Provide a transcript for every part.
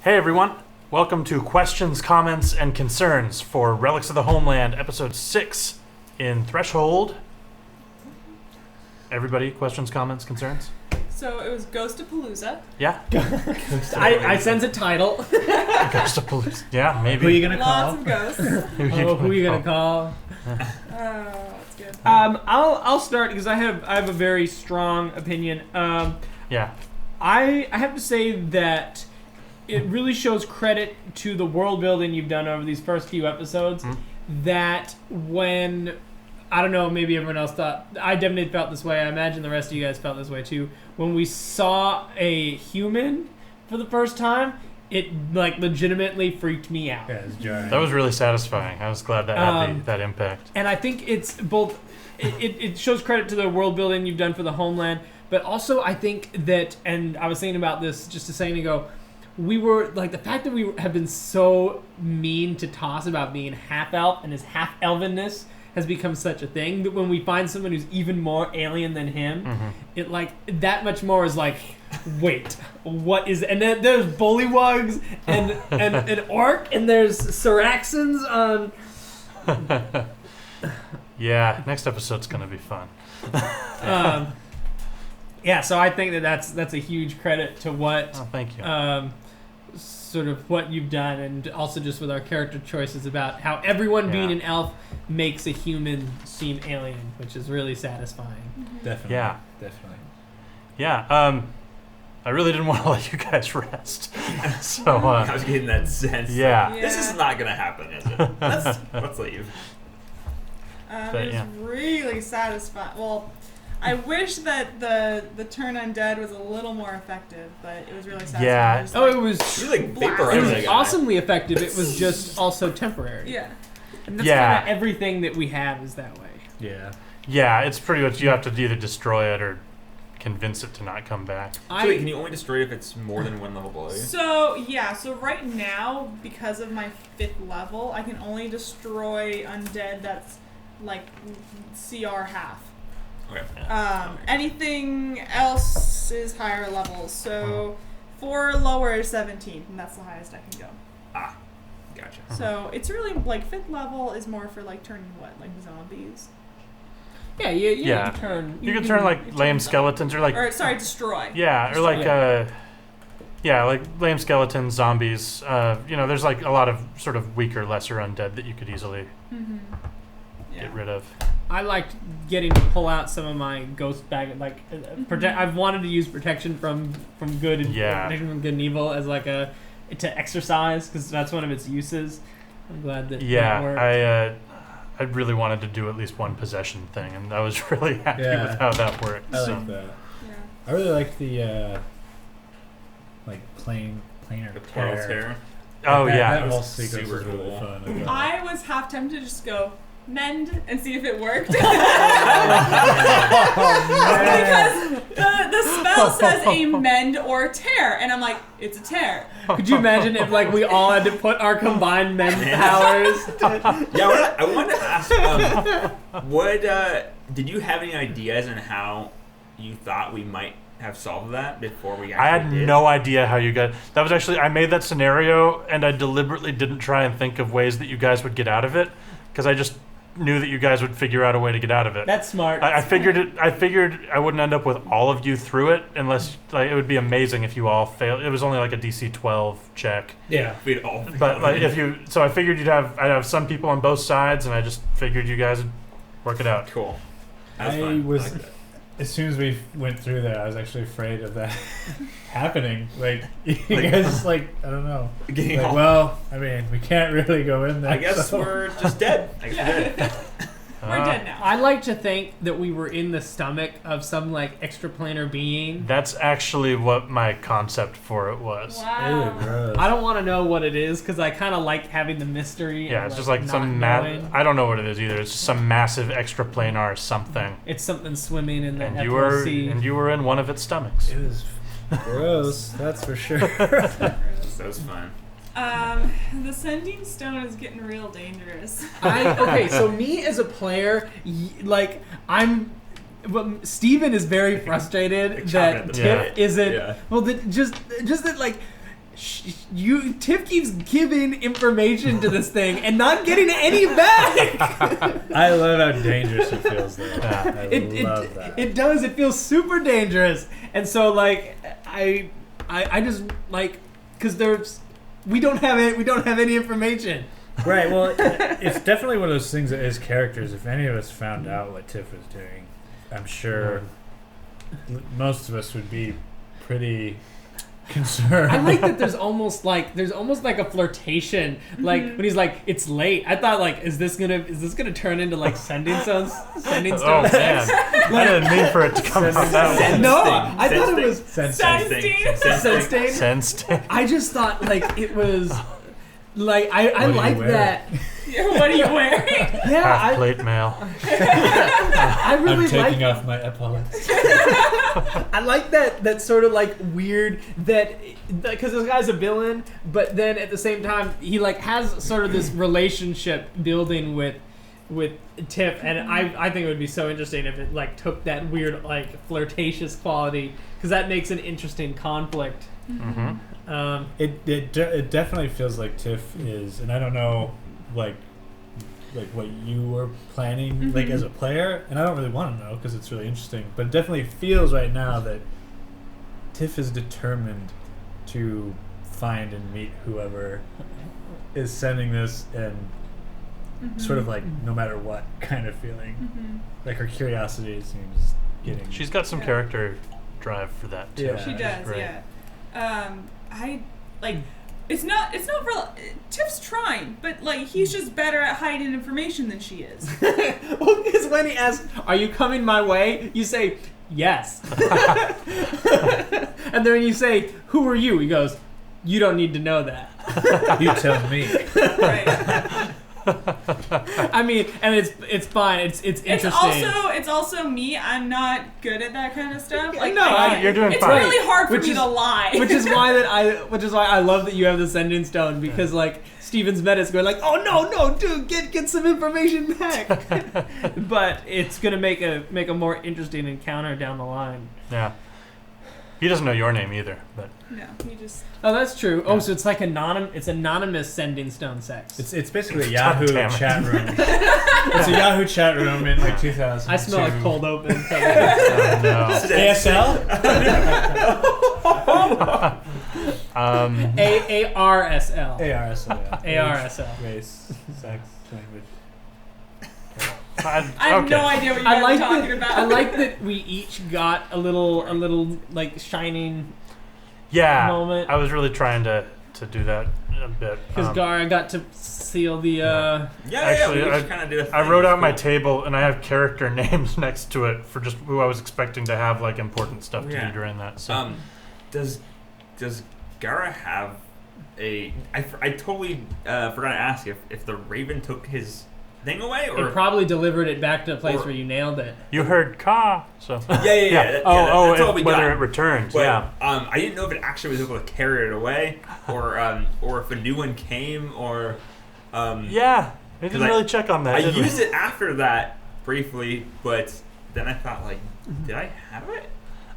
Hey everyone, welcome to Questions, Comments, and Concerns for Relics of the Homeland, Episode 6 in Threshold. Everybody, questions, comments, concerns? So it was Ghostapalooza. Yeah? I sense a title. Ghostapalooza. Yeah, maybe. Who are you going to call? Lots of ghosts. Who are you going to call? That's good. I'll start because I have a very strong opinion. Yeah. I have to say that it really shows credit to the world building you've done over these first few episodes. That when, I don't know, maybe everyone else thought, I definitely felt this way. I imagine the rest of you guys felt this way too. When we saw a human for the first time, it like legitimately freaked me out. Yeah, it's jarring. That was really satisfying. I was glad that had that impact. And I think it's both, it shows credit to the world building you've done for the Homeland, but also I think that, and I was thinking about this just a second ago, we were, like, the fact that we have been so mean to Toss about being half-elf and his half-elvenness has become such a thing that when we find someone who's even more alien than him, it, like, that much more is like, wait, what is... And then there's bullywugs and an orc and there's Saraxons on... Yeah, next episode's going to be fun. Yeah, so I think that's a huge credit to what... Oh, thank you. Sort of what you've done, and also just with our character choices about how everyone being an elf makes a human seem alien, which is really satisfying. Definitely. Yeah. Definitely. Yeah, I really didn't want to let you guys rest. So, I was getting that sense. Yeah. This is not going to happen, is it? Let's leave. It was really satisfying. Well, I wish that the turn undead was a little more effective, but it was really satisfying. Yeah. Just, Oh, it was vaporized it was that guy. awesomely effective. It was just also temporary. Yeah. And that's kind of everything that we have is that way. Yeah. Yeah, it's pretty much you have to either destroy it or convince it to not come back. So wait, can you only destroy it if it's more than one level below you? So right now, because of my 5th level, I can only destroy undead that's like CR half. Okay. Anything else is higher levels. So 4 lower is 17, and that's the highest I can go. Ah, gotcha. So it's really like 5th level is more for like turning like zombies. Yeah, you can turn. You can turn like lame skeletons or like. Destroy. Yeah, or like like lame skeletons, zombies. There's like a lot of sort of weaker, lesser undead that you could easily get rid of. I liked getting to pull out some of my ghost bag, like I've wanted to use protection from good and protection from good and evil as like to exercise because that's one of its uses. I'm glad that that worked. I really wanted to do at least one possession thing, and I was really happy with how that worked. I like that. Yeah. I really like the planar The pearl tear. Oh, that yeah. whole sequence super was really cool. fun. I was half tempted to just go mend and see if it worked. Because the spell says a mend or tear, and I'm like, it's a tear. Could you imagine if like we all had to put our combined men powers? Yeah, I wanted to ask, did you have any ideas on how you thought we might have solved that before we actually I had no idea how you guys... That was actually... I made that scenario, and I deliberately didn't try and think of ways that you guys would get out of it, because I just knew that you guys would figure out a way to get out of it. That's smart. I figured I wouldn't end up with all of you through it, unless... Like, it would be amazing if you all failed. It was only like a DC 12 check. Yeah. We'd all But like if you... So I figured I'd have some people on both sides, and I just figured you guys would work it out. Cool. I like that. As soon as we went through that, I was actually afraid of that happening. Like, you guys just I don't know. Like, well, I mean, we can't really go in there. I guess we're just dead. We're dead now. I like to think that we were in the stomach of some like extraplanar being. That's actually what my concept for it was. Wow. Ew, gross. I don't want to know what it is because I kind of like having the mystery. Yeah, and, it's just like not some knowing. I don't know what it is either. It's just some massive extraplanar something. It's something swimming in the And FOC. you were in one of its stomachs. It was gross, that's for sure. That was fun. The sending stone is getting real dangerous. Okay, so me as a player, Steven is very frustrated that Tip isn't. Yeah. Well, just that Tiff keeps giving information to this thing and not getting any back. I love how dangerous it feels, though. I love that. It does. It feels super dangerous, and so like I just like because we don't have any information. Right. Well, it's definitely one of those things that as characters, if any of us found out what Tiff was doing, I'm sure most of us would be pretty concerned. I like that there's almost like a flirtation, like when he's like, "It's late." I thought like, is this gonna turn into like sending stones? Oh man, I didn't mean for it to come out that way. No, I thought it was Sensting. I just thought like it was like I like that. What are you wearing? Yeah, Half plate mail. I really I'm taking like. off my epaulets. I like that sort of like weird that because this guy's a villain, but then at the same time he like has sort of this relationship building with Tiff, and I think it would be so interesting if it like took that weird like flirtatious quality because that makes an interesting conflict. Mm-hmm. It definitely feels like Tiff is, and I don't know like what you were planning like as a player, and I don't really want to know because it's really interesting, but it definitely feels right now that Tiff is determined to find and meet whoever is sending this, and sort of like no matter what kind of feeling, like her curiosity seems getting. She's got some character drive for that too. Yeah. She does, Great. yeah. I like. It's not for Tiff's trying, but like he's just better at hiding information than she is. Well, because when he asks, "Are you coming my way?" you say, "Yes." And then when you say, "Who are you?" he goes, "You don't need to know that." You tell me. Right. I mean, and it's fine. It's interesting. It's also me. I'm not good at that kind of stuff. Like No, you're doing it's fine. really hard for Which me is- to lie. which is why I love that you have the sending stone because like Steven's Metis going like, "Oh no, dude, get some information back." But it's gonna make a more interesting encounter down the line. Yeah. He doesn't know your name either, but no, he just. Oh, that's true. Oh, so it's like anonymous sending stone sex. It's basically a Yahoo damn it. chat room. It's a Yahoo chat room in like 2000. I smell like cold open. no. ASL? ARSL. ARSL, yeah. ARSL. Race, sex, language. I have no idea what you guys are talking about. I like that we each got a little like shining Yeah, moment. I was really trying to do that a bit. Because Gara got to seal the. Actually, we kind of did a thing. I wrote out my table and I have character names next to it for just who I was expecting to have like important stuff to do during that. So, does Gara have a? I totally forgot to ask if the Raven took his thing away, or It probably delivered it back to a place where you nailed it. you heard "ka," so yeah. that's all whether it returns. But, yeah, I didn't know if it actually was able to carry it away, or if a new one came, or yeah. I didn't really check on that. I did we? used it after that briefly, but then I thought like, did I have it?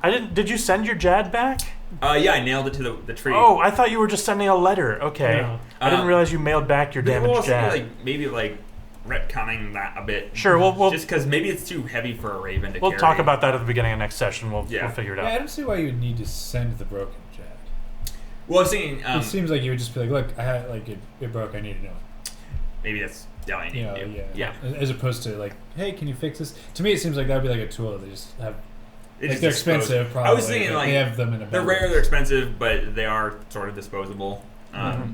I didn't. Did you send your Jad back? Yeah, I nailed it to the tree. Oh, I thought you were just sending a letter. Okay, No. I didn't realize you mailed back your damaged Jad. Maybe retconning that a bit. Sure, we'll just because maybe it's too heavy for a Raven to we'll carry. talk about that at the beginning of next session. We'll figure it Yeah, I out. don't see why you would need to send the broken Jad. Well, I was thinking It seems like you would just be like, look, I had it broke. I need to know it. maybe that's all I need to do. Yeah. As opposed to like, hey, can you fix this? To me, it seems like that would be like a tool that they just have. It's They're disposable. expensive, probably. I was thinking but like they have them in a. they're rare, they're expensive, but they are sort of disposable.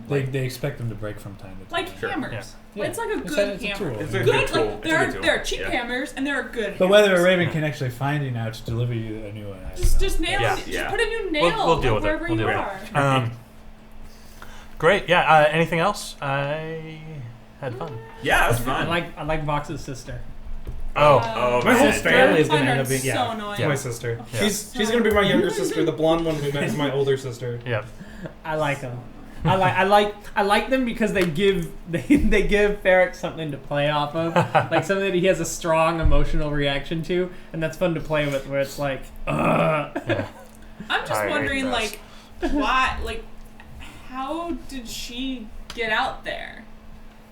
They expect them to break from time to time. Like Sure. hammers. Yeah. It's like a It's good a hammer. tool. It's a Good, good tool. like It's a good tool. there are cheap Yeah. hammers and there are good. But whether a hammers. Raven can actually find you now to deliver you a new one, I don't know. just nail Yeah. it. Yeah. Just put a new nail We'll deal with it. wherever We'll you deal with are. Great. Yeah. Anything else? I had fun. Yeah, that's fun. I like Vox's sister. Oh. My whole man. family is I gonna find end her up being so annoying. it's my sister. Yeah. She's gonna be my younger sister, the blonde one who met my older sister. Yeah. I like them. I like them because they give Ferric something to play off of, like something that he has a strong emotional reaction to, and that's fun to play with. Where it's like, Yeah. I'm just I hate wondering, those. like, why, like, how did she get out there?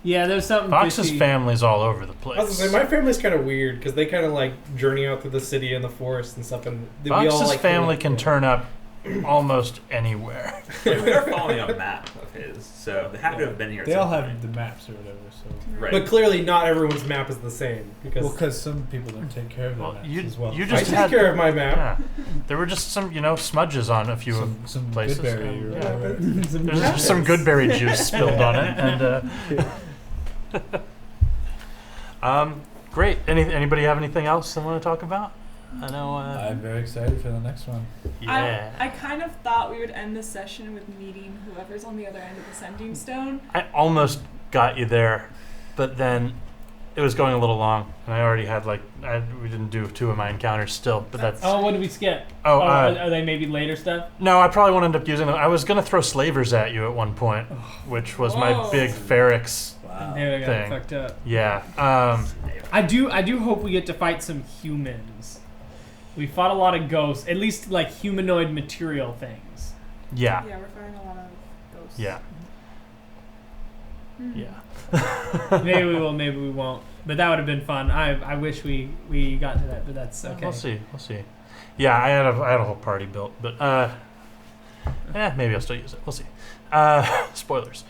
Yeah, there's something. Fox's fishy. family's all over the I place. was gonna say, my family's kind of weird because they kind of like journey out through the city and the forest and stuff, and we all Fox's like family can turn up almost anywhere. They're following a map of his, so they have to have been here. They at all some have point. the maps or whatever. So. Right. But clearly, not everyone's map is the same because Well, because some people don't take care of their Well, maps you- as well. you I just take had- care of my map. Yeah. There were just some, smudges on a few some places. Goodberry and, or yeah. whatever. There's just some Goodberry juice spilled on it, and great. Anybody have anything else they want to talk about? I know. I'm very excited for the next one. Yeah. I kind of thought we would end this session with meeting whoever's on the other end of the sending stone. I almost got you there, but then it was going a little long, and I already had we didn't do 2 of my encounters still, but that's. Oh, what did we skip? Oh, are they maybe later stuff? No, I probably won't end up using them. I was gonna throw slavers at you at one point, which was my Whoa. big Ferrex. Wow. There we got Thing. fucked up. Yeah. I do hope we get to fight some humans. We fought a lot of ghosts, at least like humanoid material things. Yeah. Yeah, we're fighting a lot of ghosts. Yeah. Hmm. Yeah. Maybe we will, maybe we won't. But that would have been fun. I wish we got to that, but that's okay. We'll see. Yeah, I had a whole party built, but maybe I'll still use it. We'll see. Spoilers.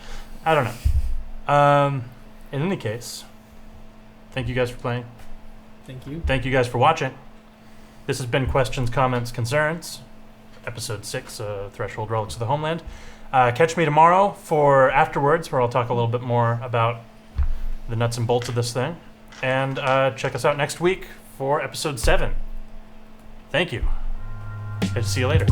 I don't know. In any case, thank you guys for playing. Thank you. Thank you guys for watching. This has been Questions, Comments, Concerns, Episode 6, Threshold Relics of the Homeland. Catch me tomorrow for Afterwards, where I'll talk a little bit more about the nuts and bolts of this thing. And check us out next week for Episode 7. Thank you. See you later.